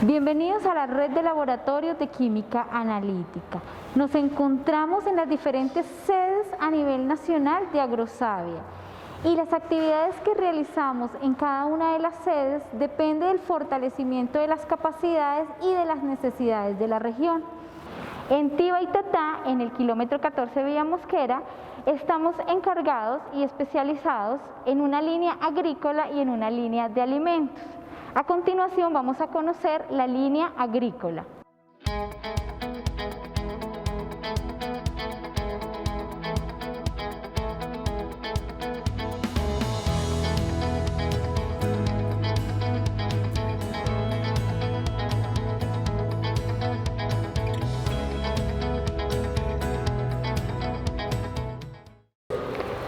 Bienvenidos a la red de laboratorios de química analítica. Nos encontramos en las diferentes sedes a nivel nacional de Agrosavia y las actividades que realizamos en cada una de las sedes depende del fortalecimiento de las capacidades y de las necesidades de la región. En Tiva y Tatá, en el kilómetro 14 Villa Mosquera, estamos encargados y especializados en una línea agrícola y en una línea de alimentos. A continuación vamos a conocer la línea agrícola.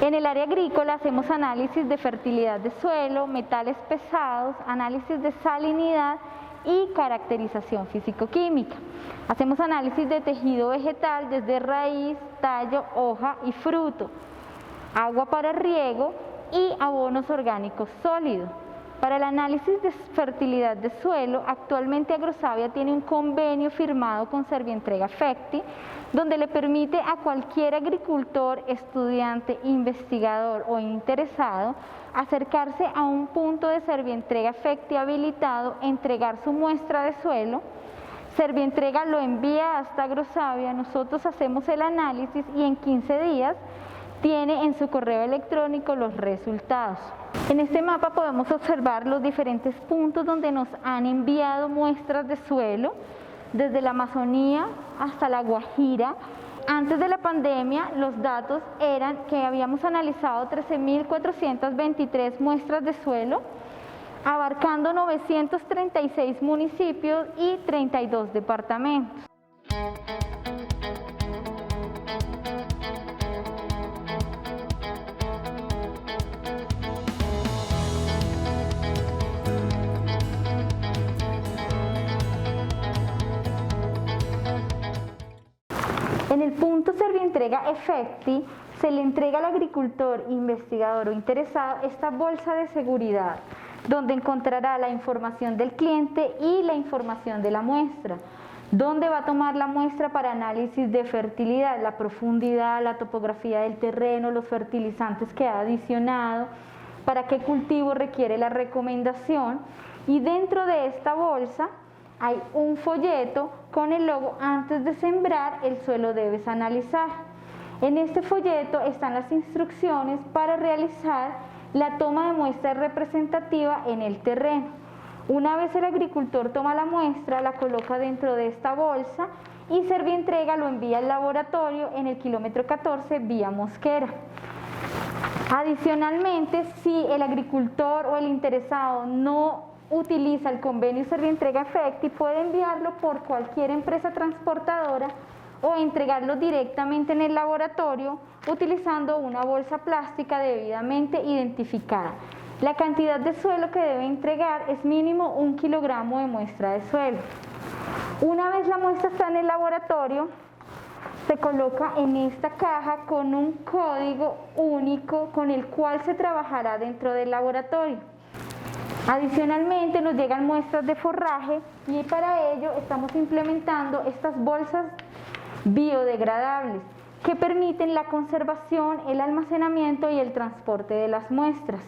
En el área agrícola hacemos análisis de fertilidad de suelo, metales pesados, análisis de salinidad y caracterización físico-química. Hacemos análisis de tejido vegetal desde raíz, tallo, hoja y fruto, agua para riego y abonos orgánicos sólidos. Para el análisis de fertilidad de suelo, actualmente Agrosavia tiene un convenio firmado con Servientrega Fecti, donde le permite a cualquier agricultor, estudiante, investigador o interesado acercarse a un punto de Servientrega Fecti habilitado, entregar su muestra de suelo. Servientrega lo envía hasta Agrosavia, nosotros hacemos el análisis y en 15 días tiene en su correo electrónico los resultados. En este mapa podemos observar los diferentes puntos donde nos han enviado muestras de suelo, desde la Amazonía hasta la Guajira. Antes de la pandemia, los datos eran que habíamos analizado 13.423 muestras de suelo, abarcando 936 municipios y 32 departamentos. En el punto Servientrega Fecti se le entrega al agricultor, investigador o interesado esta bolsa de seguridad, donde encontrará la información del cliente y la información de la muestra, dónde va a tomar la muestra para análisis de fertilidad, la profundidad, la topografía del terreno, los fertilizantes que ha adicionado, para qué cultivo requiere la recomendación, y dentro de esta bolsa hay un folleto con el logo "Antes de sembrar, el suelo debes analizar". En este folleto están las instrucciones para realizar la toma de muestra representativa en el terreno. Una vez el agricultor toma la muestra, la coloca dentro de esta bolsa y Servientrega lo envía al laboratorio en el kilómetro 14 Vía Mosquera. Adicionalmente, si el agricultor o el interesado no utiliza el convenio Servientrega Fecti, puede enviarlo por cualquier empresa transportadora o entregarlo directamente en el laboratorio utilizando una bolsa plástica debidamente identificada. La cantidad de suelo que debe entregar es mínimo 1 kilogramo de muestra de suelo. Una vez la muestra está en el laboratorio, se coloca en esta caja con un código único con el cual se trabajará dentro del laboratorio. Adicionalmente nos llegan muestras de forraje y para ello estamos implementando estas bolsas biodegradables que permiten la conservación, el almacenamiento y el transporte de las muestras.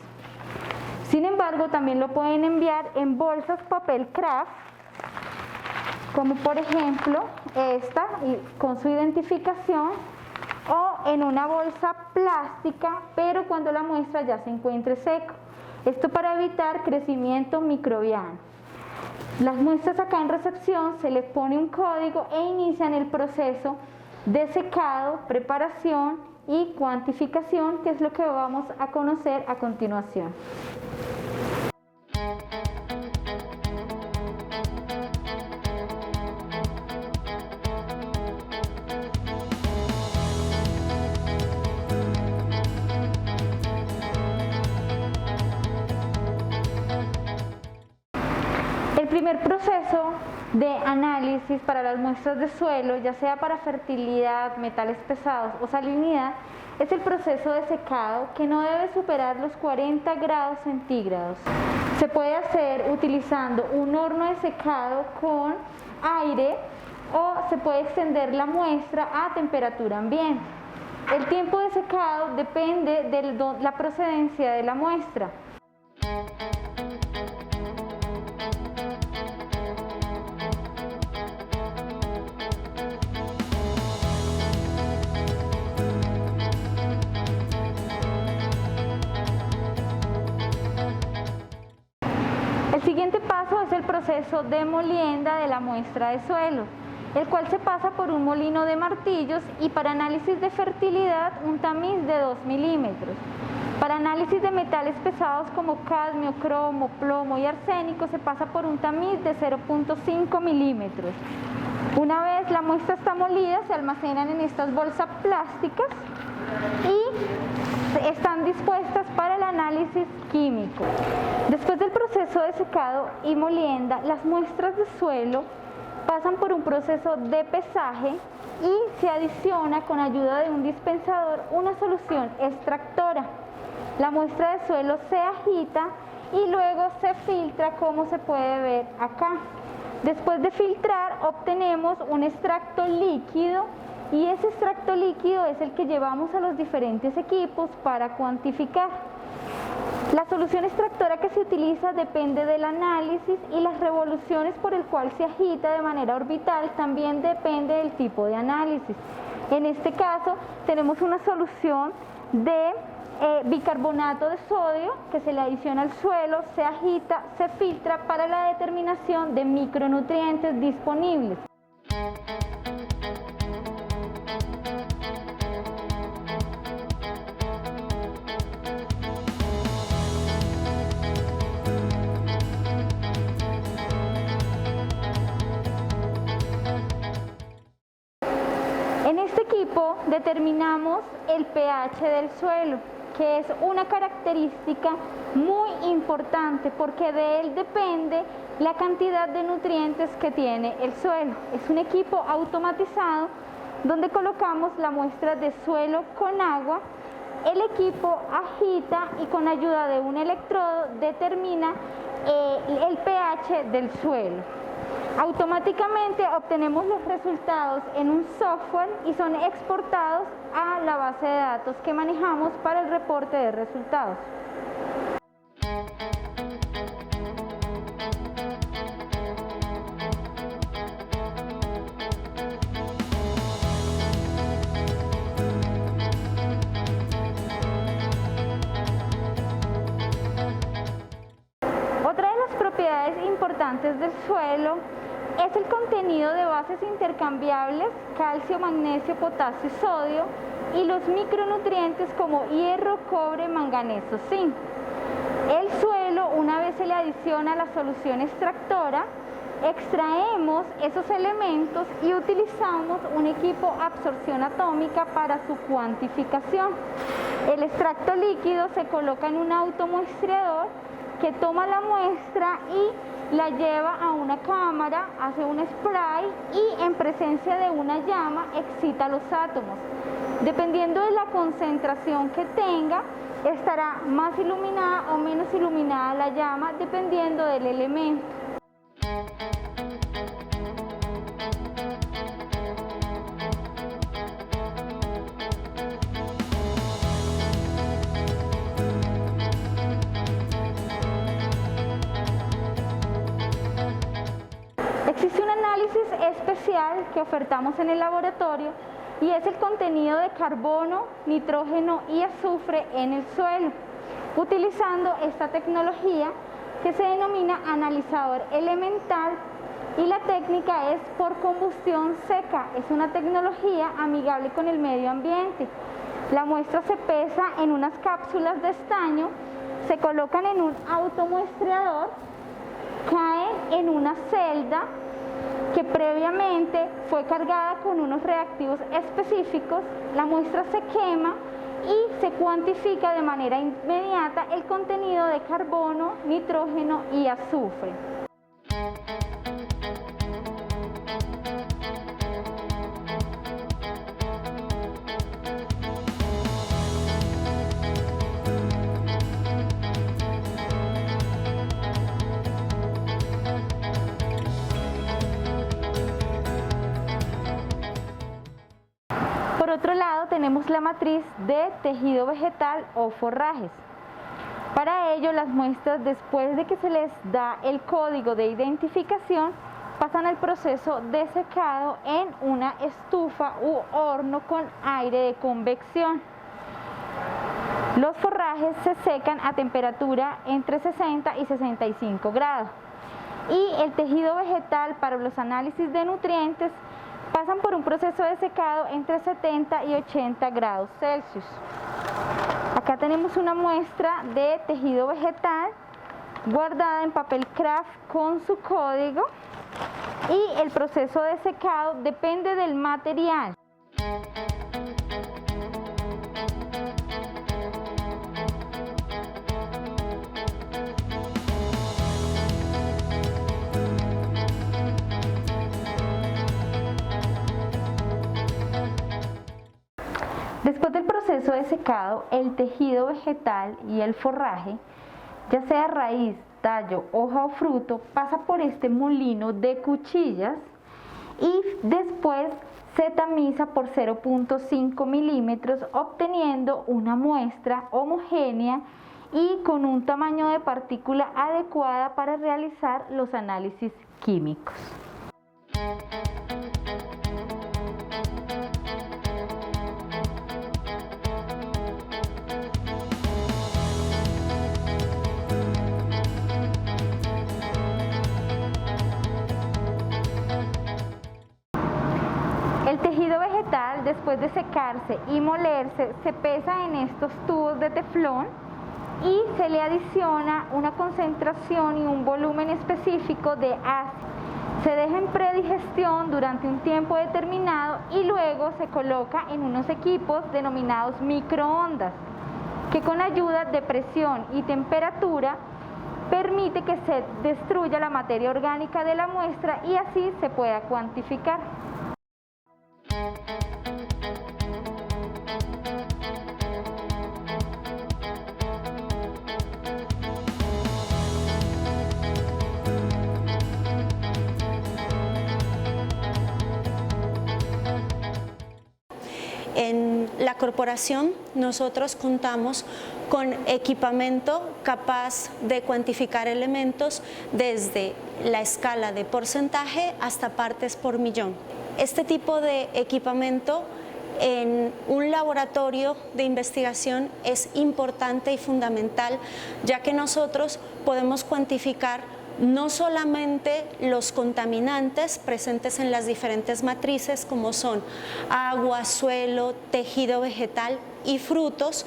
Sin embargo, también lo pueden enviar en bolsas papel craft, como por ejemplo esta con su identificación, o en una bolsa plástica, pero cuando la muestra ya se encuentre seca. Esto para evitar crecimiento microbiano. Las muestras acá en recepción se les pone un código e inician el proceso de secado, preparación y cuantificación, que es lo que vamos a conocer a continuación. primer proceso de análisis para las muestras de suelo, ya sea para fertilidad, metales pesados o salinidad, es el proceso de secado, que no debe superar los 40 grados centígrados. Se puede hacer utilizando un horno de secado con aire o se puede extender la muestra a temperatura ambiente. El tiempo de secado depende de la procedencia de la muestra. El siguiente paso es el proceso de molienda de la muestra de suelo, el cual se pasa por un molino de martillos, y para análisis de fertilidad un tamiz de 2 milímetros. Para análisis de metales pesados como cadmio, cromo, plomo y arsénico se pasa por un tamiz de 0.5 milímetros. Una vez la muestra está molida, se almacenan en estas bolsas plásticas y están dispuestas para el análisis químico. Después del proceso de secado y molienda, las muestras de suelo pasan por un proceso de pesaje y se adiciona con ayuda de un dispensador una solución extractora. La muestra de suelo se agita y luego se filtra, como se puede ver acá. Después de filtrar obtenemos un extracto líquido, y ese extracto líquido es el que llevamos a los diferentes equipos para cuantificar. La solución extractora que se utiliza depende del análisis, y las revoluciones por el cual se agita de manera orbital también depende del tipo de análisis. En este caso tenemos una solución de bicarbonato de sodio que se le adiciona al suelo, se agita, se filtra para la determinación de micronutrientes disponibles. En este equipo determinamos el pH del suelo, que es una característica muy importante porque de él depende la cantidad de nutrientes que tiene el suelo. Es un equipo automatizado donde colocamos la muestra de suelo con agua, el equipo agita y con ayuda de un electrodo determina el pH del suelo. Automáticamente obtenemos los resultados en un software y son exportados a la base de datos que manejamos para el reporte de resultados. Otra de las propiedades importantes del suelo es el contenido de bases intercambiables, calcio, magnesio, potasio y sodio, y los micronutrientes como hierro, cobre, manganeso, zinc. El suelo, una vez se le adiciona la solución extractora, extraemos esos elementos y utilizamos un equipo absorción atómica para su cuantificación. El extracto líquido se coloca en un automuestreador que toma la muestra y la lleva a una cámara, hace un spray y en presencia de una llama excita los átomos. Dependiendo de la concentración que tenga, estará más iluminada o menos iluminada la llama, dependiendo del elemento. Existe un análisis especial que ofertamos en el laboratorio y es el contenido de carbono, nitrógeno y azufre en el suelo, utilizando esta tecnología que se denomina analizador elemental, y la técnica es por combustión seca. Es una tecnología amigable con el medio ambiente. La muestra se pesa en unas cápsulas de estaño, se colocan en un automuestreador, caen en una celda que previamente fue cargada con unos reactivos específicos, la muestra se quema y se cuantifica de manera inmediata el contenido de carbono, nitrógeno y azufre. tenemos la matriz de tejido vegetal o forrajes. Para ello, las muestras, después de que se les da el código de identificación, pasan al proceso de secado en una estufa u horno con aire de convección. Los forrajes se secan a temperatura entre 60 y 65 grados. Y el tejido vegetal, para los análisis de nutrientes, pasan por un proceso de secado entre 70 y 80 grados Celsius. Acá tenemos una muestra de tejido vegetal guardada en papel craft con su código, y el proceso de secado depende del material. Después del proceso de secado, el tejido vegetal y el forraje, ya sea raíz, tallo, hoja o fruto, pasa por este molino de cuchillas y después se tamiza por 0.5 milímetros, obteniendo una muestra homogénea y con un tamaño de partícula adecuada para realizar los análisis químicos. El tejido vegetal, después de secarse y molerse, se pesa en estos tubos de teflón y se le adiciona una concentración y un volumen específico de ácido. Se deja en predigestión durante un tiempo determinado y luego se coloca en unos equipos denominados microondas, que con ayuda de presión y temperatura permite que se destruya la materia orgánica de la muestra y así se pueda cuantificar. En la corporación nosotros contamos con equipamiento capaz de cuantificar elementos desde la escala de porcentaje hasta partes por millón. Este tipo de equipamiento en un laboratorio de investigación es importante y fundamental, ya que nosotros podemos cuantificar no solamente los contaminantes presentes en las diferentes matrices, como son agua, suelo, tejido vegetal y frutos,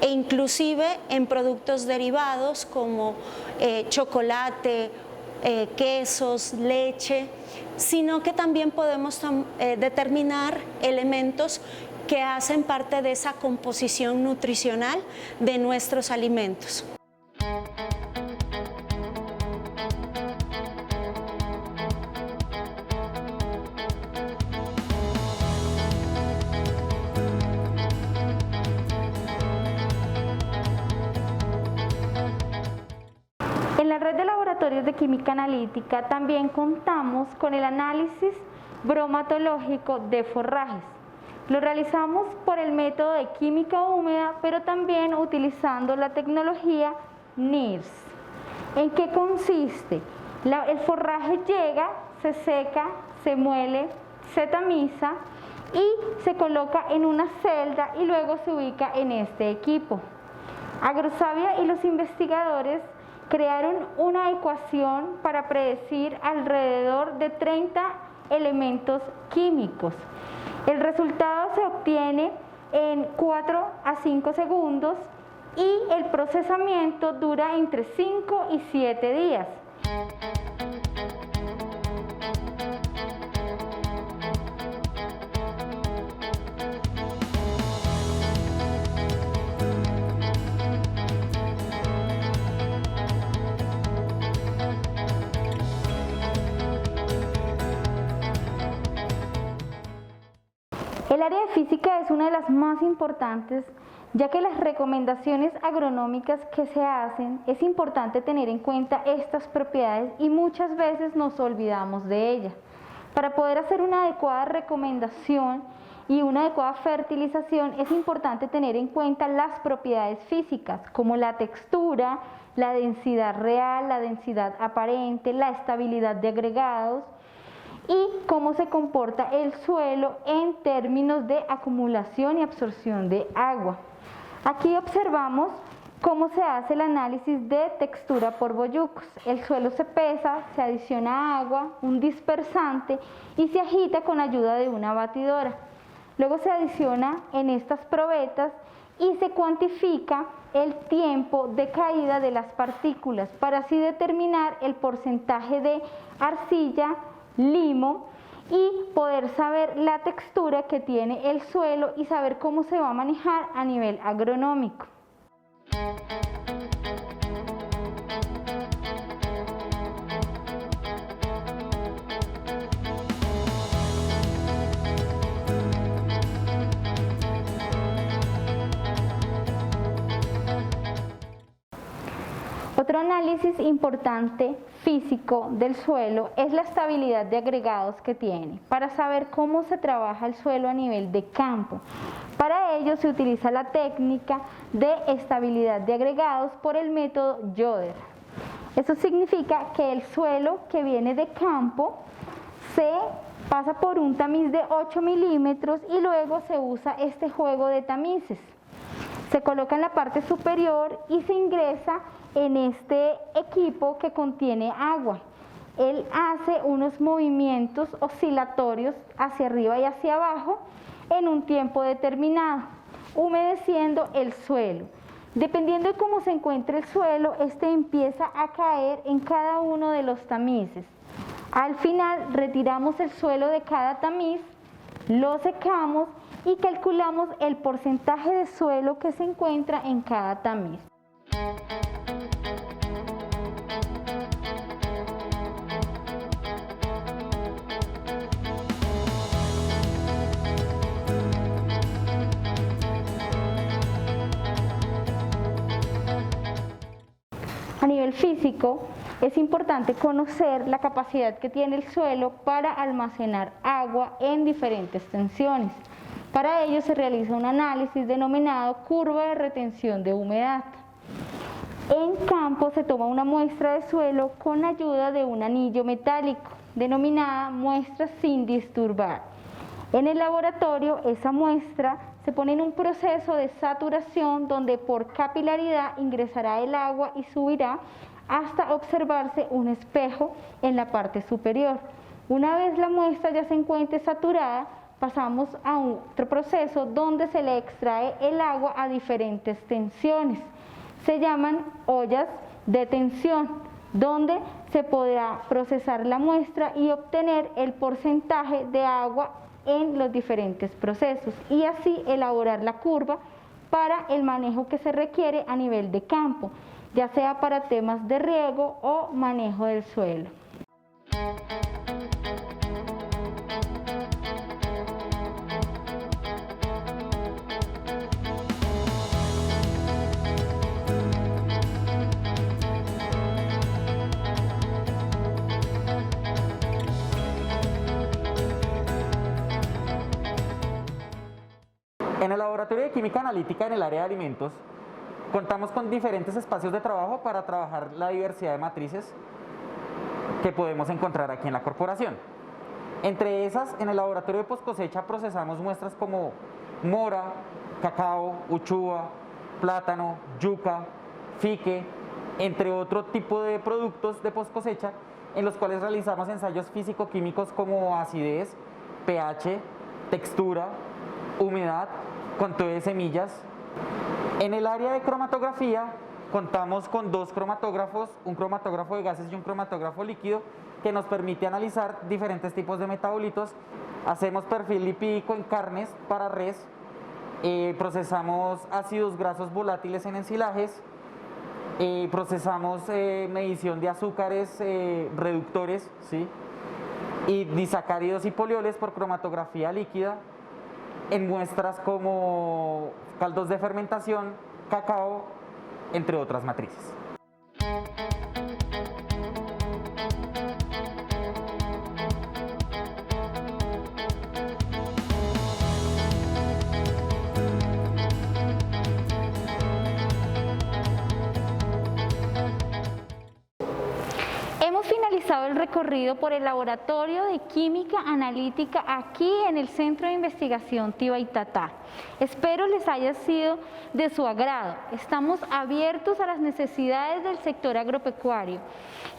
e inclusive en productos derivados como chocolate, quesos, leche, sino que también podemos determinar elementos que hacen parte de esa composición nutricional de nuestros alimentos. En la red de laboratorios de química analítica también contamos con el análisis bromatológico de forrajes. Lo realizamos por el método de química húmeda, pero también utilizando la tecnología NIRS. ¿En qué consiste? El forraje llega, se seca, se muele, se tamiza y se coloca en una celda y luego se ubica en este equipo. Agrosavia y los investigadores crearon una ecuación para predecir alrededor de 30 elementos químicos. El resultado se obtiene en 4 a 5 segundos y el procesamiento dura entre 5 y 7 días. El área de física es una de las más importantes, ya que las recomendaciones agronómicas que se hacen es importante tener en cuenta estas propiedades y muchas veces nos olvidamos de ellas. Para poder hacer una adecuada recomendación y una adecuada fertilización, es importante tener en cuenta las propiedades físicas, como la textura, la densidad real, la densidad aparente, la estabilidad de agregados y cómo se comporta el suelo en términos de acumulación y absorción de agua. Aquí observamos cómo se hace el análisis de textura por boyucos. El suelo se pesa, se adiciona agua, un dispersante y se agita con ayuda de una batidora. Luego se adiciona en estas probetas y se cuantifica el tiempo de caída de las partículas para así determinar el porcentaje de arcilla, limo y poder saber la textura que tiene el suelo y saber cómo se va a manejar a nivel agronómico. Otro análisis importante físico del suelo es la estabilidad de agregados que tiene, para saber cómo se trabaja el suelo a nivel de campo. Para ello se utiliza la técnica de estabilidad de agregados por el método Yoder. Eso significa que el suelo que viene de campo se pasa por un tamiz de 8 milímetros y luego se usa este juego de tamices. Se coloca en la parte superior y se ingresa en este equipo que contiene agua. Él hace unos movimientos oscilatorios hacia arriba y hacia abajo en un tiempo determinado, humedeciendo el suelo. Dependiendo de cómo se encuentre el suelo, este empieza a caer en cada uno de los tamices. Al final retiramos el suelo de cada tamiz, lo secamos y calculamos el porcentaje de suelo que se encuentra en cada tamiz. A nivel físico, es importante conocer la capacidad que tiene el suelo para almacenar agua en diferentes tensiones. Para ello se realiza un análisis denominado curva de retención de humedad. En campo se toma una muestra de suelo con ayuda de un anillo metálico, denominada muestra sin disturbar. En el laboratorio, esa muestra se pone en un proceso de saturación donde por capilaridad ingresará el agua y subirá hasta observarse un espejo en la parte superior. Una vez la muestra ya se encuentre saturada, pasamos a otro proceso donde se le extrae el agua a diferentes tensiones. Se llaman ollas de tensión, donde se podrá procesar la muestra y obtener el porcentaje de agua en los diferentes procesos y así elaborar la curva para el manejo que se requiere a nivel de campo, ya sea para temas de riego o manejo del suelo. En el Laboratorio de Química Analítica en el área de alimentos, contamos con diferentes espacios de trabajo para trabajar la diversidad de matrices que podemos encontrar aquí en la corporación. Entre esas, en el laboratorio de poscosecha procesamos muestras como mora, cacao, uchuva, plátano, yuca, fique, entre otro tipo de productos de poscosecha, en los cuales realizamos ensayos físico-químicos como acidez, pH, textura, humedad, conteo de semillas. En el área de cromatografía contamos con dos cromatógrafos, un cromatógrafo de gases y un cromatógrafo líquido, que nos permite analizar diferentes tipos de metabolitos. Hacemos perfil lipídico en carnes para res, procesamos ácidos grasos volátiles en ensilajes, procesamos medición de azúcares reductores, ¿sí?, y disacáridos y polioles por cromatografía líquida, en muestras como caldos de fermentación, cacao, entre otras matrices. Hemos finalizado el recorrido por el Laboratorio de Química Analítica aquí en el Centro de Investigación Tibaitatá. Espero les haya sido de su agrado. Estamos abiertos a las necesidades del sector agropecuario.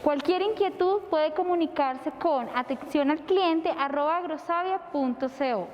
Cualquier inquietud puede comunicarse con atencionalcliente@agrosavia.co.